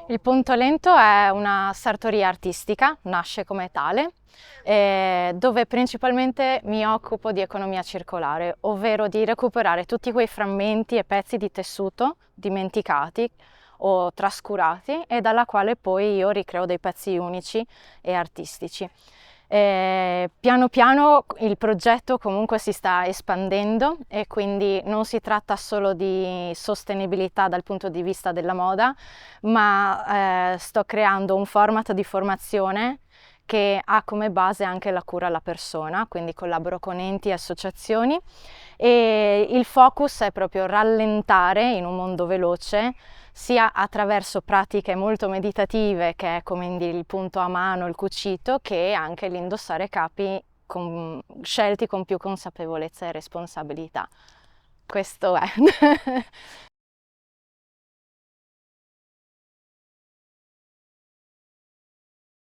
Il Punto Lento è una sartoria artistica, nasce come tale, dove principalmente mi occupo di economia circolare, ovvero di recuperare tutti quei frammenti e pezzi di tessuto dimenticati o trascurati e dalla quale poi io ricreo dei pezzi unici e artistici. Piano piano il progetto comunque si sta espandendo e quindi non si tratta solo di sostenibilità dal punto di vista della moda, ma sto creando un format di formazione che ha come base anche la cura alla persona, quindi collaboro con enti e associazioni e il focus è proprio rallentare in un mondo veloce sia attraverso pratiche molto meditative, che è come il punto a mano, il cucito, che anche l'indossare capi scelti con più consapevolezza e responsabilità. Questo è.